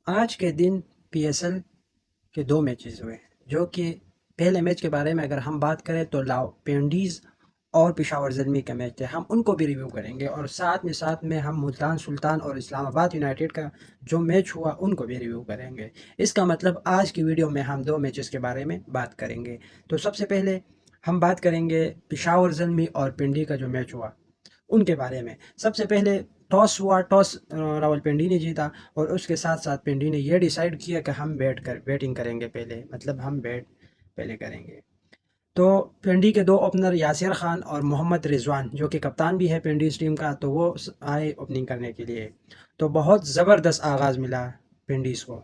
آج کے دن P S L کے دو میچز ہوئے جو کہ پہلے میچ کے بارے میں اگر ہم بات کریں تو لاؤ پینڈیز اور پشاور زلمی کا میچ تھے، ہم ان کو بھی ریویو کریں گے، اور ساتھ میں ہم ملتان سلطان اور اسلام آباد یونائٹیڈ کا جو میچ ہوا ان کو بھی ریویو کریں گے۔ اس کا مطلب آج کی ویڈیو میں ہم دو میچز کے بارے میں بات کریں گے۔ تو سب سے پہلے ہم بات کریں گے پشاور زلمی اور پنڈی کا جو میچ ہوا ان کے بارے میں۔ سب سے پہلے ٹاس ہوا، ٹاس راول پنڈی نے جیتا، اور اس کے ساتھ ساتھ پنڈی نے یہ ڈیسائیڈ کیا کہ ہم بیٹنگ کریں گے پہلے، مطلب ہم بیٹ پہلے کریں گے۔ تو پنڈی کے دو اوپنر یاسر خان اور محمد رضوان جو کہ کپتان بھی ہے پنڈیز ٹیم کا، تو وہ آئے اوپننگ کرنے کے لیے۔ تو بہت زبردست آغاز ملا پنڈیز کو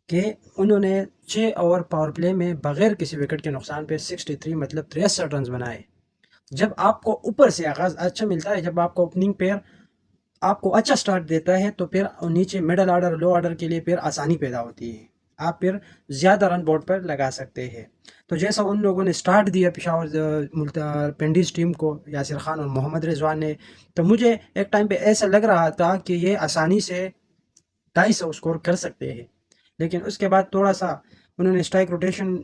کہ انہوں نے 6 اوور پاور پلے میں بغیر کسی وکٹ کے نقصان پہ 63 مطلب 63 رنز بنائے۔ جب آپ کو اوپر سے آغاز اچھا ملتا ہے، جب آپ کو اوپننگ پیئر آپ کو اچھا سٹارٹ دیتا ہے، تو پھر نیچے مڈل آرڈر لو آرڈر کے لیے پھر آسانی پیدا ہوتی ہے، آپ پھر زیادہ رن بورڈ پر لگا سکتے ہیں۔ تو جیسا ان لوگوں نے سٹارٹ دیا پشاور پنڈیز ٹیم کو، یاسر خان اور محمد رضوان نے، تو مجھے ایک ٹائم پہ ایسا لگ رہا تھا کہ یہ آسانی سے 250 اسکور کر سکتے ہیں، لیکن اس کے بعد تھوڑا سا انہوں نے اسٹرائک روٹیشن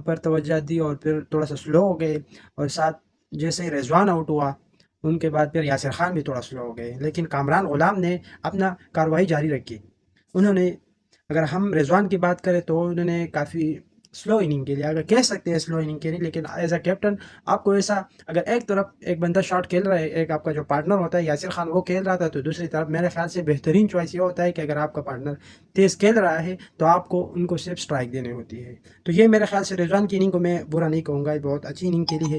پر توجہ دی اور پھر تھوڑا سا سلو ہو گئے، اور ساتھ جیسے ہی رضوان آؤٹ ہوا ان کے بعد پھر یاسر خان بھی تھوڑا سلو ہو گئے، لیکن کامران غلام نے اپنا کارروائی جاری رکھی۔ انہوں نے، اگر ہم رضوان کی بات کریں تو انہوں نے کافی سلو اننگ کے لیے، اگر کہہ سکتے ہیں سلو اننگ کے لیے، لیکن ایز اے کیپٹن آپ کو ایسا، اگر ایک طرف ایک بندہ شاٹ کھیل رہا ہے، ایک آپ کا جو پارٹنر ہوتا ہے یاسر خان وہ کھیل رہا تھا، تو دوسری طرف میرے خیال سے بہترین چوائس یہ ہوتا ہے کہ اگر آپ کا پارٹنر تیز کھیل رہا ہے تو آپ کو ان کو صرف سٹرائک دینی ہوتی ہے۔ تو یہ میرے خیال سے رضوان کی اننگ کو میں برا نہیں کہوں گا، یہ بہت اچھی اننگ کھیلی ہے،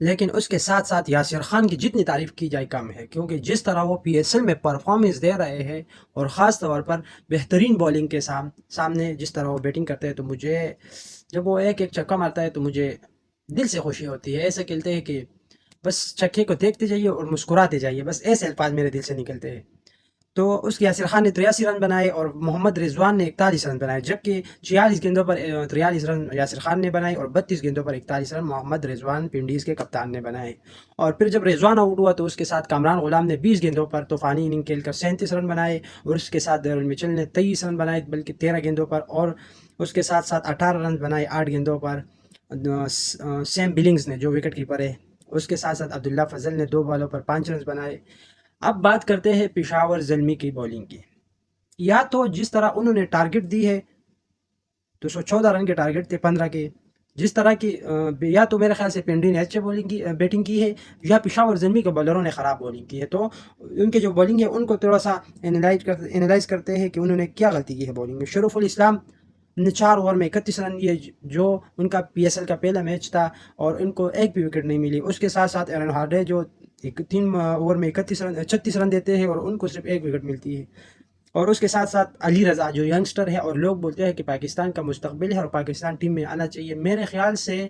لیکن اس کے ساتھ ساتھ یاسر خان کی جتنی تعریف کی جائے کم ہے، کیونکہ جس طرح وہ پی ایس ایل میں پرفارمنس دے رہے ہیں، اور خاص طور پر بہترین بولنگ کے سامنے جس طرح وہ بیٹنگ کرتے ہیں، تو مجھے جب وہ ایک ایک چھکا مارتا ہے تو مجھے دل سے خوشی ہوتی ہے۔ ایسے کھیلتے ہیں کہ بس چھکے کو دیکھتے جائیے اور مسکراتے جائیے، بس ایسے الفاظ میرے دل سے نکلتے ہیں۔ تو اس کے یاسر خان نے 83 رن بنائے اور محمد رضوان نے 41 رن بنائے، جبکہ 46 گیندوں پر 43 رن یاسر خان نے بنائے اور 32 گیندوں پر 41 رن محمد رضوان پنڈیز کے کپتان نے بنائے۔ اور پھر جب رضوان آؤٹ ہوا تو اس کے ساتھ کامران غلام نے 20 گیندوں پر طوفانی اننگ کھیل کر 37 رن بنائے، اور اس کے ساتھ ڈیرل مچل نے 23 رن بنائے بلکہ 13 گیندوں پر، اور اس کے ساتھ ساتھ 18 رن بنائے 8 گیندوں پر سیم بلنگز نے جو وکٹ کیپر ہے، اس کے ساتھ ساتھ عبداللہ فضل نے 2 بالوں پر 5 رنز بنائے۔ اب بات کرتے ہیں پشاور زلمی کی بولنگ کی۔ یا تو جس طرح انہوں نے ٹارگٹ دی ہے، 214 رن کے ٹارگٹ تھے 15 کے، جس طرح کی یا تو میرے خیال سے پنڈی نے اچھے بیٹنگ کی ہے، یا پشاور زلمی کے بالروں نے خراب بولنگ کی ہے۔ تو ان کے جو بولنگ ہے ان کو تھوڑا سا انالائز کرتے ہیں کہ انہوں نے کیا غلطی کی ہے بولنگ میں۔ شریف الاسلام نے 4 اوور میں 31 رن دیے، جو ان کا پی ایس ایل کا پہلا میچ تھا، اور ان کو ایک بھی وکٹ نہیں ملی۔ اس کے ساتھ ساتھ ایرن ہارڈے جو 3 اوور میں 36 رن دیتے ہیں اور ان کو صرف ایک وکٹ ملتی ہے۔ اور اس کے ساتھ ساتھ علی رضا جو ینگسٹر ہے، اور لوگ بولتے ہیں کہ پاکستان کا مستقبل ہے اور پاکستان ٹیم میں آنا چاہیے، میرے خیال سے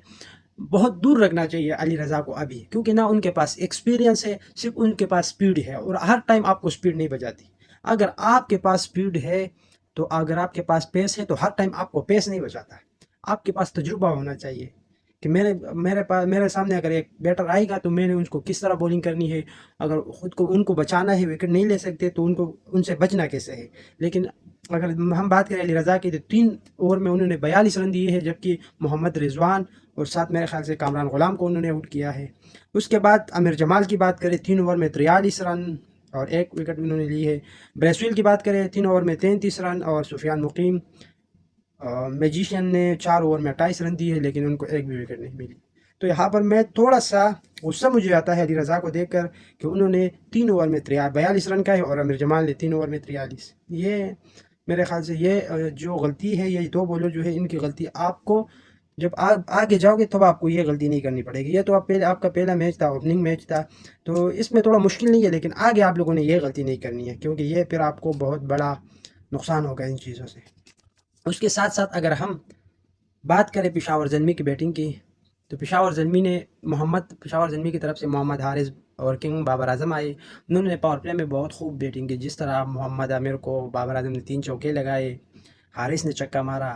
بہت دور رکھنا چاہیے علی رضا کو ابھی، کیونکہ نہ ان کے پاس ایکسپیرینس ہے، صرف ان کے پاس سپیڈ ہے، اور ہر ٹائم آپ کو سپیڈ نہیں بجاتی۔ اگر آپ کے پاس سپیڈ ہے تو، اگر آپ کے پاس پیس ہے تو ہر ٹائم آپ کو پیس نہیں بجاتا ہے، آپ کے پاس تجربہ ہونا چاہیے کہ میرے سامنے اگر ایک بیٹر آئے گا تو میں نے ان کو کس طرح بولنگ کرنی ہے، اگر خود کو ان کو بچانا ہے، وکٹ نہیں لے سکتے تو ان سے بچنا کیسے ہے۔ لیکن اگر ہم بات کریں علی رضا کی، تو 3 اوور میں انہوں نے 42 رن دیے ہیں، جبکہ محمد رضوان اور ساتھ میرے خیال سے کامران غلام کو انہوں نے آؤٹ کیا ہے۔ اس کے بعد امیر جمال کی بات کریں، 3 اوور میں 43 رن اور 1 وکٹ انہوں نے لی ہے۔ بریسویل کی بات کریں، 3 اوور میں 33 رن، اور سفیان مقیم میجیشین نے 4 اوور میں 28 رن دی ہے، لیکن ان کو ایک بھی وکٹ نہیں ملی۔ تو یہاں پر میں تھوڑا سا غصہ مجھے آتا ہے علی رضا کو دیکھ کر کہ انہوں نے 3 اوور میں 42 رن کا ہے، اور امیر جمال نے 3 اوور میں 43۔ یہ میرے خیال سے یہ جو غلطی ہے، یہ 2 بولر جو ہے ان کی غلطی، آپ کو جب آگے جاؤ گے تب آپ کو یہ غلطی نہیں کرنی پڑے گی۔ یہ تو آپ کا پہلا میچ تھا، اوپننگ میچ تھا، تو اس میں تھوڑا مشکل نہیں ہے، لیکن آگے آپ لوگوں نے یہ غلطی نہیں کرنی ہے، کیونکہ یہ پھر آپ کو بہت بڑا نقصان ہوگا ان چیزوں سے۔ اس کے ساتھ ساتھ اگر ہم بات کریں پشاور زلمی کی بیٹنگ کی، تو پشاور زلمی کی طرف سے محمد حارث اور کنگ بابر اعظم آئے، انہوں نے پاور پلے میں بہت خوب بیٹنگ کی، جس طرح محمد عامر کو بابر اعظم نے 3 چوکے لگائے، حارث نے چھکا مارا،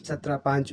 5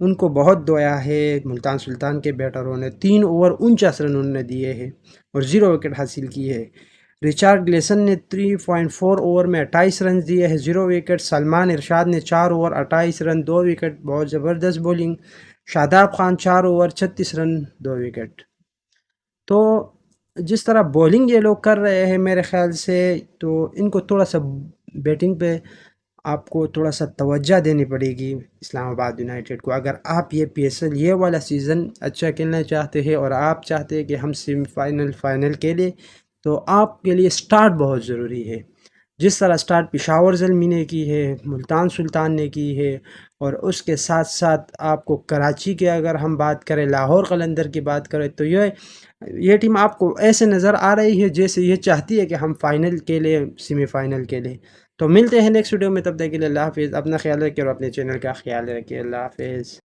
ان کو بہت دعایا ہے ملتان سلطان کے بیٹروں نے، 3 اوور 49 رن انہوں نے دیے ہیں اور 0 وکٹ حاصل کی ہے۔ ریچارڈ گلیسن نے 3.4 اوور میں 28 رن دیے ہیں، 0 وکٹ۔ سلمان ارشاد نے 4 اوور 28 رن 2 وکٹ، بہت زبردست بولنگ۔ شاداب خان 4 اوور 36 رن 2 وکٹ۔ تو جس طرح بولنگ یہ لوگ کر رہے ہیں میرے خیال سے، تو ان کو تھوڑا سا بیٹنگ پہ آپ کو تھوڑا سا توجہ دینی پڑے گی اسلام آباد یونائٹیڈ کو۔ اگر آپ یہ PSL یہ والا سیزن اچھا کھیلنا چاہتے ہیں اور آپ چاہتے ہیں کہ ہم سیمی فائنل کے لیے، تو آپ کے لیے سٹارٹ بہت ضروری ہے۔ جس طرح سٹارٹ پشاور زلمی نے کی ہے، ملتان سلطان نے کی ہے، اور اس کے ساتھ ساتھ آپ کو کراچی کے اگر ہم بات کریں، لاہور قلندر کی بات کریں، تو یہ ٹیم آپ کو ایسے نظر آ رہی ہے جیسے یہ چاہتی ہے کہ ہم فائنل کے لیے، سیمی فائنل کے لیے۔ تو ملتے ہیں نیکسٹ ویڈیو میں، تب تک کے لیے اللہ حافظ۔ اپنا خیال رکھیے اور اپنے چینل کا خیال رکھیے۔ اللہ حافظ۔